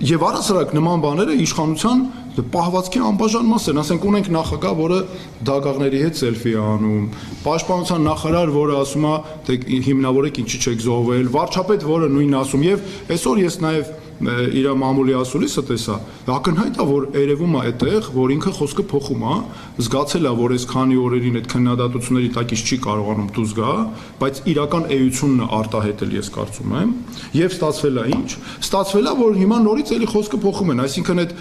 Եվ առասարակ նման բաները իշխանության պահվածքի անբաժան մաս են, ասենք ունենք նախագահ, որը դագաղների հետ սելֆի է անում, պաշտպանության նախարար, որը ասում է, թե հիմնավորեք ինչի չեք զոհվել, վարչապետ, որը նույնն ասում, եւ այսօր ես նաեւ իր մամուլի ասուլիսը տեսա, ակնհայտ է, որ երևում է այդտեղ, որ ինքը խոսքը փոխում է, զգացել է, որ այս քանի օրերին այդ քննադատությունների տակից չի կարողանում դուրս գա, բայց իրական էությունն է արտահայտել, ես կարծում եմ, եւ ստացվել է ինչ, ստացվել է, որ հիմա նորից էլի խոսքը փոխում են, այսինքն այդ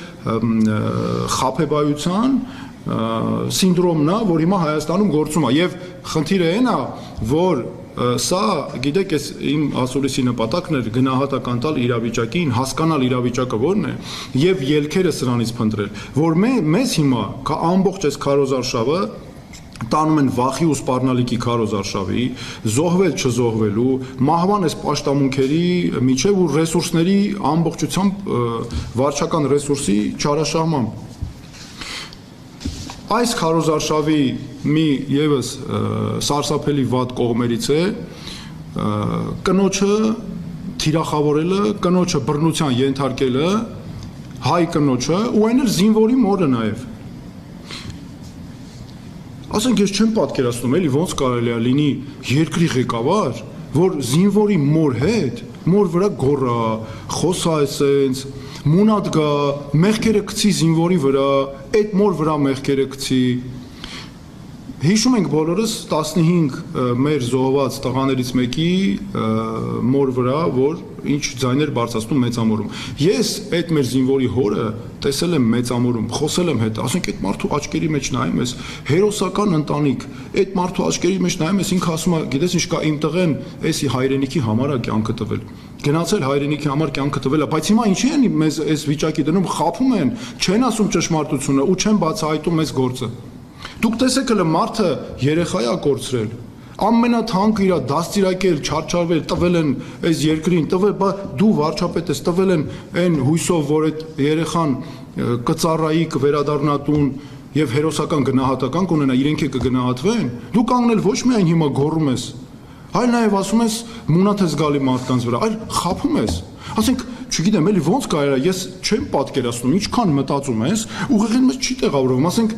խաբեբայության սինդրոմն է, որ հիմա Հայաստանում գործում է, եւ խնդիրը այն է, որ սա, գիտեք, ես իմ ասուլիսի նպատակն էր գնահատական տալ իրավիճակին, հասկանալ իրավիճակը որն է եւ ելքերը սրանից փնտրել, որ մեզ հիմա ամբողջ այս քարոզարշավը տանում են վախի ու սպառնալիքի քարոզարշավի, զոհվել չզոհվելու, մահվան այս պաշտամունքերի միջև ու ռեսուրսների ամբողջությամբ վարչական ռեսուրսի չարաշահման։ Այս քարոզարշավի մի եւս սարսափելի վատ կողմերից է կնոջը թիրախավորելը, կնոջը բռնության ենթարկելը, հայ կնոջը ու այն էլ զինվորի մորը նաեւ։ Ասենք ես չեմ պատկերացնում, էլի ոնց կարելի է լինի երկրի ղեկավար, որ զինվորի մոր հետ, մոր վրա գոռա, խոսա այսենց Մունատ գա, մեղքերը գցի զինվորի վրա, այդ մոր վրա մեղքերը գցի։ Հիշում ենք բոլորս 15 մեր զոհված տղաներից մեկի մոր վրա, որ ինչ ձայներ բարձրացնում մեծամորում։ Ես այդ մեր զինվորի հորը տեսել եմ մեծամորում, խոսել եմ հետ, ասենք այդ մարդու աչքերի մեջ նայում ես, հերոսական ընտանիք, այդ մարդու աչքերի մեջ նայում ես, ինքը ասում է, գիտես ինչ կա, իմ տղեն էսի հայրենիքի համար է կյանքը տվել։ Գնացել հայրենիքի համար կյանքը տվել է, բայց հիմա ինչի են մեզ այս վիճակի դնում, խափում են, չեն ասում ճշմարտությունը ու չեն բացահայտում մեզ գործը։ Դուք տեսեք հələ մարդը երեխա է կորցրել, ամենաթանկ իր դաստիարակել, չարչարվել, տվել են այս երկրին, տվել, բա դու վարչապետ ես, տվել են այն հույսով, որ այդ երեխան կծառայի, կվերադառնա տուն եւ հերոսական գնահատական կունենա, իրենք կգնահատվեն։ Դու կանգնել ոչ միայն հիմա գոռում ես, այլ նաեւ ասում ես մունաթ ես գալի մարդկանց վրա, այլ խափում ես։ Ասենք, չգիտեմ, էլի ոնց կարելի է, ես չեմ պատկերացնում, ինչքան մտածում ես, ուղղակի մեզ չի տեղավորվում, ասենք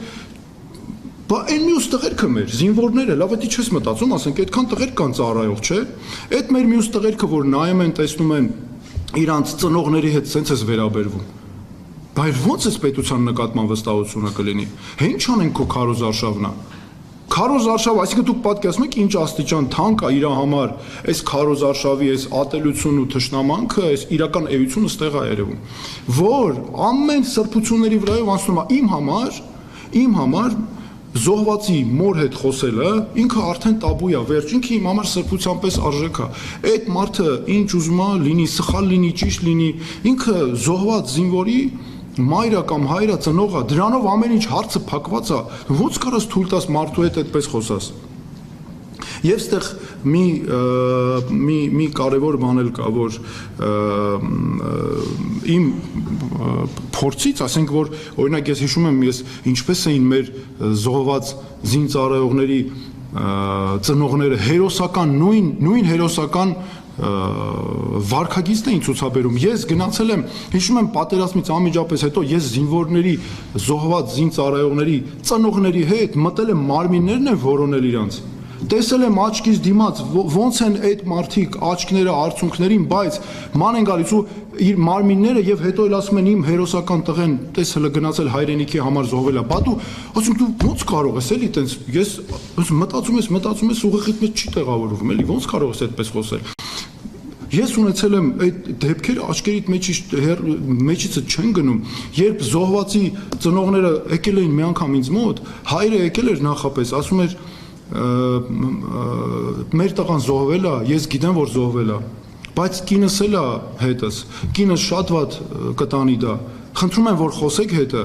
Բա այն մյուս տղերքը մեր զինվորները, լավ էդի չես մտածում, ասենք այդքան տղեր կան ծառայող, չէ՞։ Այդ մեր մյուս տղերքը, որ նայում են, տեսնում են իրանց ծնողների հետ սենց էս վերաբերվում։ Բայց ո՞նց էս պետության նկատմամբ վստահությունը կլինի։ Ինչ անեն քո քարոզարշավնա։ Քարոզարշավ, այսինքն դուք պատկերացնում եք ինչ աստիճան թանկ է իր համար, այս քարոզարշավի, այս ատելությունն ու թշնամանքը, այս իրական էությունը ստեղ է երևում, որ ամեն սրբությունների վրայով անցնում է իմ համար Զոհվածի մոր հետ խոսելը ինքը արդեն տաբու է, վերջ ինքը իմ համար սրբության պես արժեք է։ Այդ մարդը ինչ ուզում է լինի, սխալ լինի, ճիշտ լինի, ինքը զոհված զինվորի մայրը կամ հայրը ծնողը, դրանով ամեն ինչ հարցը փակված է։ Ոնց կարաս թույլ տաս մարդու հետ այդպես խոսաս։ Եվ ստեղ մի կարևոր բան էլ կա, որ իմ փորձից, ասենք, որ օրինակ ես հիշում եմ, ես ինչպես էին մեր զոհված զինծառայողների ծնողները հերոսական նույն հերոսական վարքագիծն էին ցուցաբերում։ Ես գնացել եմ, հիշում եմ պատերազմից անմիջապես հետո ես զինվորների զոհված զինծառայողների ծնողների հետ մտել եմ մարմիններն են որոնել իրանց։ Տեսել եմ աչքից դիմաց ոնց են այդ մարդիկ աչքները արցունքներին, բայց ման են գալիս ու իր մարմինները եւ հետո էլ ասում են իմ հերոսական տղեն տես հələ գնացել հայրենիքի համար զոհվել է։ Բա դու ասում դու ոնց կարող ես էլի տենց ես մտածում ես ուղղակի մեծ չի տեղավորվում էլի ոնց կարող ես այդպես խոսել։ Ես ունեցել եմ այդ դեպքերը աչքերիդ մեջից չեն գնում, երբ զոհվածի ծնողները եկել էին մի անգամ ինձ մոտ, հայրը եկել էր նախապես, ասում էր մեր տղան զոհվել է, ես գիտեմ որ զոհվել է, բայց կինս էլ է հետս, կինս շատ վատ կտանի դա, խնդրում եմ որ խոսեք հետը,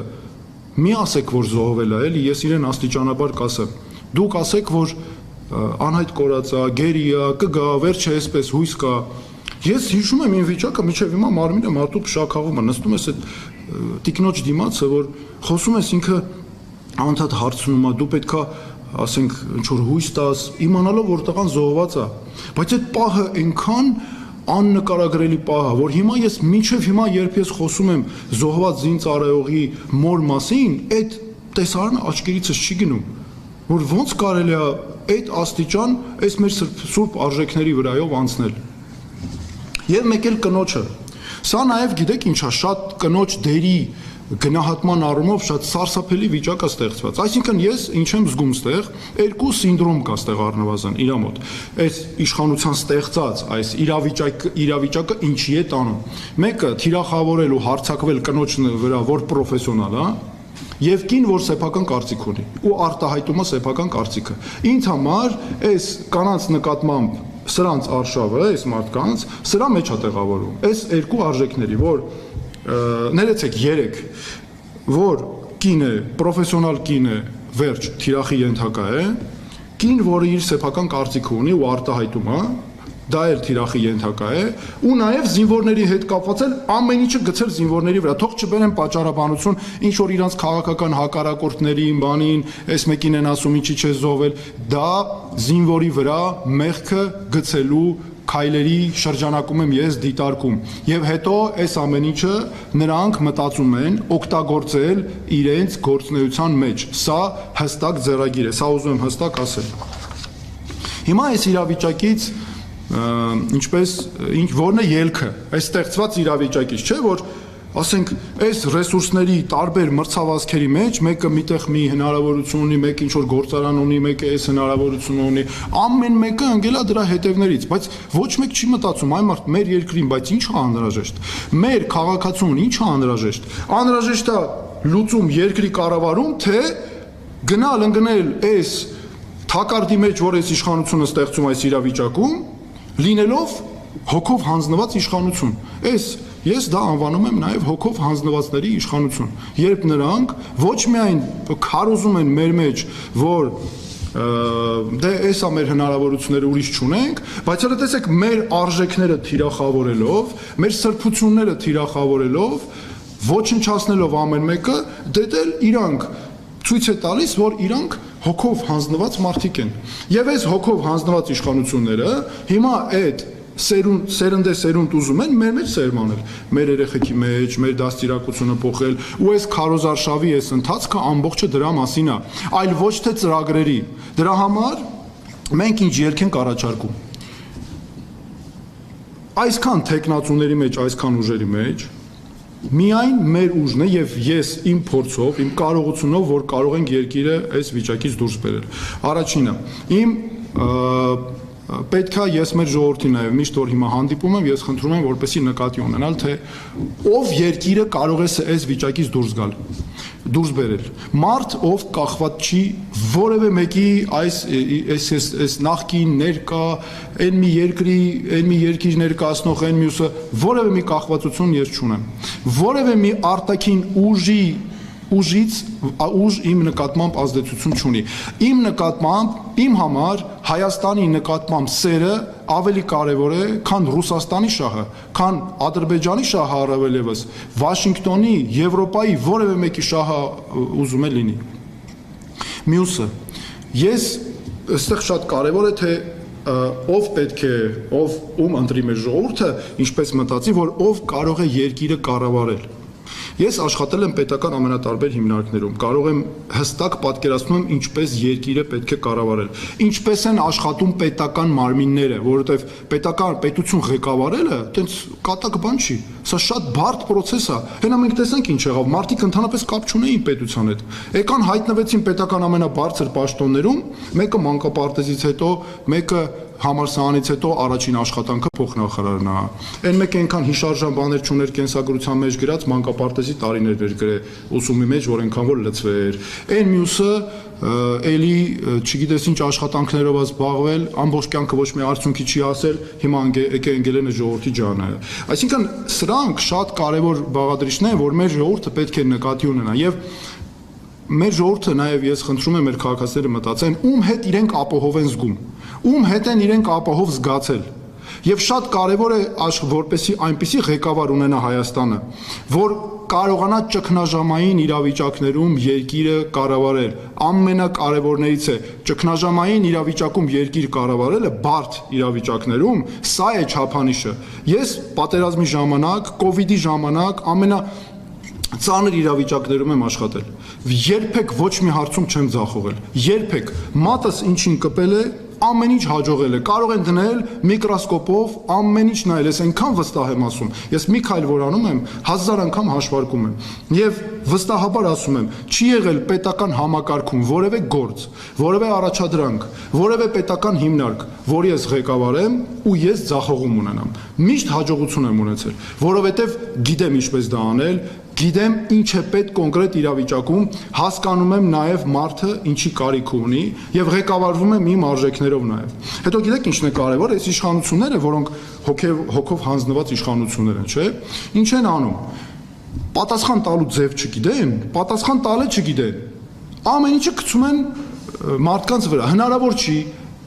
մի ասեք որ զոհվել է, էլի ես իրեն աստիճանաբար կասեմ, դուք ասեք որ անհայտ կորած է, գերի է, կգա, վերջը այսպես հույս կա, ես հիշում եմ իմ վիճակը մինչև հիմա մարմինը մարդու փշակաղում է, նստում ես այդ տիկնոջ դիմացը, որ խոսում ես ինքը անդադ հարցնում է, դու պետքա ասենք ինչ որ հույս տաս, իմանալով որ տղան զոհված է, բայց այդ պահը այնքան աննկարագրելի պահը, որ հիմա ես մինչև հիմա երբ ես խոսում եմ զոհված զինծառայողի մոր մասին, այդ տեսարանը աչքերիցս չի գնում, որ ոնց կարելի է այդ աստիճան այս մեր սուրբ արժեքների վրայով անցնել։ Եվ մեկ էլ կնոջը, սա նաև գիտեք ինչա, շատ կնոջ դերի գնահատման առումով շատ սարսափելի վիճակ է ստեղծված։ Այսինքն ես ինչ եմ զգում ստեղ, երկու սինդրոմ կա ստեղ առնվազն իր մոտ։ Այս իշխանության ստեղծած այս իրավիճակը ինչի է տանում։ Մեկը թիրախավորել ու հարձակվել կնոջ վրա, որ պրոֆեսիոնալ է, եւ կին, որ սեփական կարծիք ունի ու արտահայտում է սեփական կարծիքը։ Ինձ համար այս կանանց նկատմամբ սրանց արշավը, այս մարդկանց, սրա մեջ է տեղավորում։ Այս երկու արժեքների, որ ներեցեք 3, որ կինը, պրոֆեսիոնալ կինը, վերջ, թիրախի ենթակա է, կին, որը իր սեփական կարծիքը ունի ու արտահայտում է, դա էլ թիրախի ենթակա է, ու նաև զինվորների հետ կապված էլ ամեն ինչը գցել զինվորների վրա, թող չբերեն պատճառաբանություն, ինչ որ իրանց քաղաքական հակառակորդներին, բանին, այս մեկին են ասում ինչի չէ զոհվել, դա զինվորի վրա մեղքը գցելու քայլերի շրջանակում եմ ես դիտարկում եւ հետո այս ամեն ինչը նրանք մտածում են օգտագործել իրենց գործունեության մեջ, սա հստակ ձեռագիր է, սա ուզում եմ հստակ ասել։ Հիմա այս իրավիճակից ինչպես որն է ելքը, այս ստեղծված իրավիճակից, չէ, որ ասենք այս ռեսուրսների տարբեր մրցավազքերի մեջ մեկը միտեղ մի հնարավորություն ունի, մեկը ինչ որ գործարան ունի, մեկը այս հնարավորությունը ունի, ամեն մեկը ընկել է դրա հետևներից, բայց ոչ մեկ չի մտածում այ մարդ մեր երկրին, բայց ի՞նչ է անհրաժեշտ։ Մեր քաղաքացուն ի՞նչ է անհրաժեշտ։ Անհրաժեշտ է լուծում երկրի կառավարում, թե գնալ ընկնել այս թակարդի մեջ, որ այս իշխանությունը ստեղծում այս իրավիճակում, լինելով հոգով հանձնված իշխանություն։ Ես դա անվանում եմ նաև հոգով հանձնվածների իշխանություն, երբ նրանք ոչ միայն քարոզում են մեր մեջ, որ դե էսա մեր հնարավորությունները ուրիշ չունենք, բայց հələ տեսեք մեր արժեքները թիրախավորելով, մեր սրբությունները թիրախավորելով, ոչնչացնելով ամեն մեկը, դե իրանք ցույց է տալիս, որ իրանք հոգով հանձնված մարդիկ են։ Եվ այս հոգով հանձնված իշխանությունները հիմա այդ սերունդ ուզում են մեր մեջ սերմանել, մեր երեխեքի մեջ, մեր դաստիարակությունը փոխել, ու այս քարոզարշավի այս ընթացքը ամբողջը դրա մասին է, այլ ոչ թե ծրագրերի։ Դրա համար մենք ինչ ելք ենք առաջարկում։ Այսքան տեխնացուների մեջ, այսքան ուժերի մեջ միայն մեր ուժն է եւ ես իմ փորձով, իմ կարողությունով, որ կարող ենք երկիրը այս վիճակից դուրս բերել։ Առաջինը, իմ պետք է ես մեր ժողովրդին նաև միշտ որ հիմա հանդիպում եմ, ես խնդրում եմ որպեսզի նկատի ունենալ, թե ով երկիրը կարող է այս վիճակից դուրս բերել։ Մարդ, ով կախված չի որևէ մեկի այս նախկին ներկա, այն մի երկիր ներկայացնող այն մյուսը, որևէ մի կախվածություն ես չունեմ։ Որևէ մի արտաքին ուժ իմ նկատմամբ ազդեցություն չունի։ Իմ նկատմամբ, իմ համար Հայաստանի նկատմամբ սերը ավելի կարևոր է, քան Ռուսաստանի շահը, քան Ադրբեջանի շահը առավել ևս, Վաշինգտոնի, Եվրոպայի որևէ մեկի շահը ուզում է լինի։ Մյուսը, ես այստեղ շատ կարևոր է, թե ով պետք է, ում ընտրի մեր ժողովուրդը, ինչպես մտածի, որ ով կարող է երկիրը կառավարել։ Ես աշխատել եմ պետական ամենատարբեր հիմնարկներում, կարող եմ հստակ պատկերացնում ինչպես երկիրը պետք է կառավարել, ինչպես են աշխատում պետական մարմինները, որովհետև պետություն ղեկավարելը տենց կատակ բան չի, սա շատ բարդ process է։ Հենա մենք տեսանք ինչ եղավ, մարդիկ ընդհանրապես կապ չունեին պետության հետ։ Եկան հայտնվեցին պետական ամենաբարձր պաշտոններում, մեկը մանկապարտեզից հետո, մեկը համալսարանից հետո առաջին աշխատանքը փոխնախարարն է։ Այն մեկը այնքան հիշարժան բաներ չուներ կենսագրության մեջ գրած մանկապարտեզի տարիներ էր գրել ուսումի մեջ, որ այնքան որ լծվեր։ Այն մյուսը էլի չգիտես ինչ աշխատանքներով զբաղվել, ամբողջ կյանքը ոչ մի արդյունքի չի ասել, հիմա ընկել են ժողովրդի ջանը։ Այսինքն սրանք շատ կարևոր բաղադրիչներ են, որ մեր ժողովուրդը պետք է նկատի ունենա եւ մեր ժողովուրդը նաև ես խնդրում եմ մեր քաղաքացիները մտածեն, ում հետ իրենք ապահով են զգում, ում հետ են իրենք ապահով զգացել։ Եվ շատ կարևոր է որպեսզի այնպիսի ղեկավար ունենա Հայաստանը, որ կարողանա ճգնաժամային իրավիճակներում երկիրը կառավարել։ Ամենակարևորներից է ճգնաժամային իրավիճակում երկիր կառավարելը բարդ իրավիճակներում, սա է չափանիշը։ Ես պատերազմի ժամանակ, կոവിഡ്ի ժամանակ ծանր իրավիճակներում եմ աշխատել։ Երբեք ոչ մի հարցում չեմ ձախողել։ Երբեք մատս ինչին կպել է, ամեն ինչ հաջողել է։ Կարող են դնել միկրոսկոպով, ամեն ինչ նայել, ես այնքան վստահ եմ ասում։ Ես մի քայլ որ անում եմ, 1000 անգամ հաշվարկում եմ։ Եվ վստահաբար ասում եմ, չի եղել պետական համակարգում որևէ գործ, որևէ առաջադրանք, որևէ պետական հիմնարկ, որ ես ղեկավարեմ ու ես ձախողում ունենամ։ Միշտ հաջողություն եմ ունեցել, որովհետև գիտեմ ինչպես դա անել, գիտեմ ինչ է պետք կոնկրետ իրավիճակում, հասկանում եմ նաև մարդը ինչի կարիք ունի եւ ղեկավարվում եմ իմ արժեքներով նաև։ Հետո գիտեք ինչն է կարևոր, այս իշխանությունները, որոնք հոգով հանձնված իշխանություններ են, չէ՞, ինչ են անում։ Պատասխան տալու ձև չգիտեն, պատասխան տալը չգիտեն։ Ամեն ինչը գցում են մարդկանց վրա, հնարավոր չի։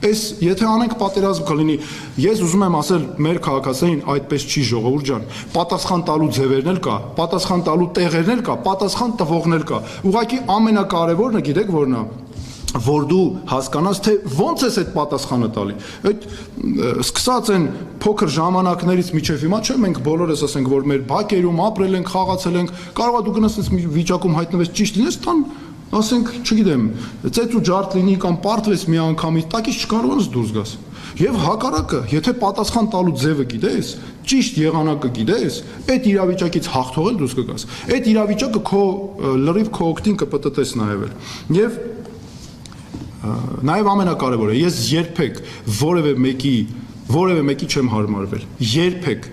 Եթե անենք պատերազմ կլինի, ես ուզում եմ ասել մեր քաղաքացիներին այդպես չի ժողովուրդ ջան, պատասխան տալու ձևերն էլ կա, պատասխան տալու տեղերն էլ կա, պատասխան տվողն էլ կա։ Ուղղակի ամենակարևորն է գիտեք որն է, որ դու հասկանաս թե ոնց ես այդ պատասխանը տալի։ Այդ սկսած են փոքր ժամանակներից միջև հիմա չէ, մենք բոլորս ասենք որ մեր բակերում ապրել ենք, խաղացել ենք, կարող է դու գնաս այս վիճակում հայտնվես ճիշտ լինես, տան ասենք, չգիտեմ, ծեծ ու ջարդ լինի կամ պարտվես մի անգամից, տակից չկարողանաս դուրս գաս։ Եվ հակառակը, եթե պատասխան տալու ձևը գիտես, ճիշտ եղանակը գիտես, այդ իրավիճակից հաղթողել դուրս կգաս։ Այդ իրավիճակը քո լրիվ քո օգտին կպտտես նաև։ Նաև ամենակարևորը, ես երբեք որևէ մեկի չեմ հարմարվել։ Երբեք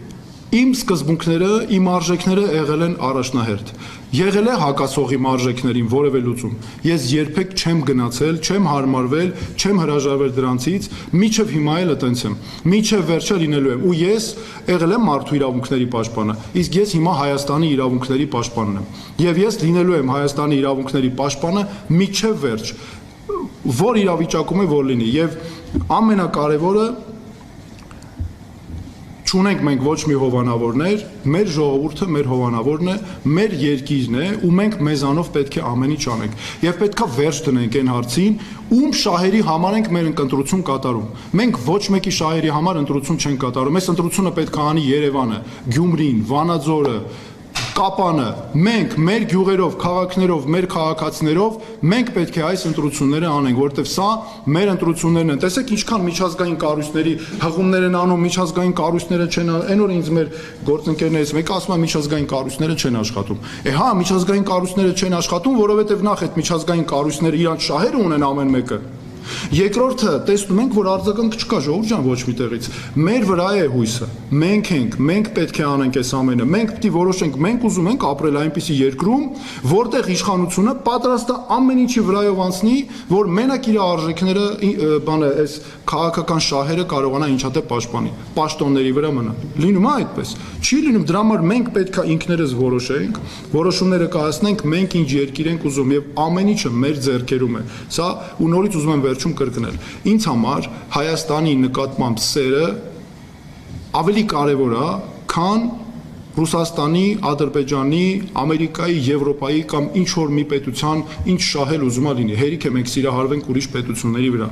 իմ սկզբունքները, իմ արժեքները եղել են առաջնահերթ։ Եղել է հակասող իմ արժեքներին որևէ լուծում։ Ես երբեք չեմ գնացել, չեմ հարմարվել, չեմ հրաժարվել դրանցից, մինչև հիմա էլ այտենց եմ։ Մինչև վերջը լինելու եմ։ Ու ես եղել եմ մարդու իրավունքների պաշտպանը, իսկ ես հիմա Հայաստանի իրավունքների պաշտպանն եմ։ Եվ ես լինելու եմ Հայաստանի իրավունքների պաշտպանը մինչև վերջ։ Որ իրավիճակում է որ լինի։ Եվ ամենակարևորը չունենք մենք ոչ մի հովանավորներ, մեր ժողովուրդը մեր հովանավորն է, մեր երկիրն է ու մենք մեզանով պետք է ամեն ինչ անենք։ Եվ պետքա վերջ դնենք այն հարցին, ում շահերի համար ենք մեր ընտրություն կատարում։ Մենք ոչ մեկի շահերի համար ընտրություն չենք կատարում։ Այս ընտրությունը պետք է անի Երևանը, Գյումրին, Վանաձորը, Կապանը, մենք մեր գյուղերով, քաղաքներով, մեր քաղաքացիներով մենք պետք է այս ընտրությունները անենք, որովհետև սա մեր ընտրություններն են։ Տեսեք ինչքան միջազգային կառույցների հղումներ են անում, միջազգային կառույցները չեն, այն օր ինձ մեր գործընկերներից մեկը ասում է միջազգային կառույցները չեն աշխատում։ Հա, միջազգային կառույցները չեն աշխատում, որովհետև նախ այդ միջազգային կառույցները իրանց շահերը ունեն ամեն մեկը։ Երկրորդը տեսնում ենք, որ արձագանք չկա ժողովուրդ ջան ոչ մի տեղից։ Մեր վրա է հույսը։ Մենք պետք է անենք այս ամենը։ Մենք պետք է որոշենք, մենք ուզում ենք ապրել այնպիսի երկրում, որտեղ իշխանությունը պատրաստ է ամեն ինչի վրայով անցնի, որ մենակ իր արժեքները, այս քաղաքական շահերը կարողանա ինչատե պաշտպանի, պաշտոնների վրա մնա։ Լինում է այդպես։ Չի լինում, դրա համար մենք պետք է ինքներս որոշենք, որոշումները կայացնենք, մենք ինչ երկիր ենք ուզում եւ ամեն ինչը մեր ձեռքերում է։ Սա ու նորից ուզում եմ վերջում կրկնել։ Ինձ համար Հայաստանի նկատմամբ սերը ավելի կարևոր է, քան Ռուսաստանի, Ադրբեջանի, Ամերիկայի, Եվրոպայի կամ ինչ որ մի պետության ինչ շահել ուզում է լինի։ Հերիք է մենք սիրահարվենք ուրիշ պետությունների վրա։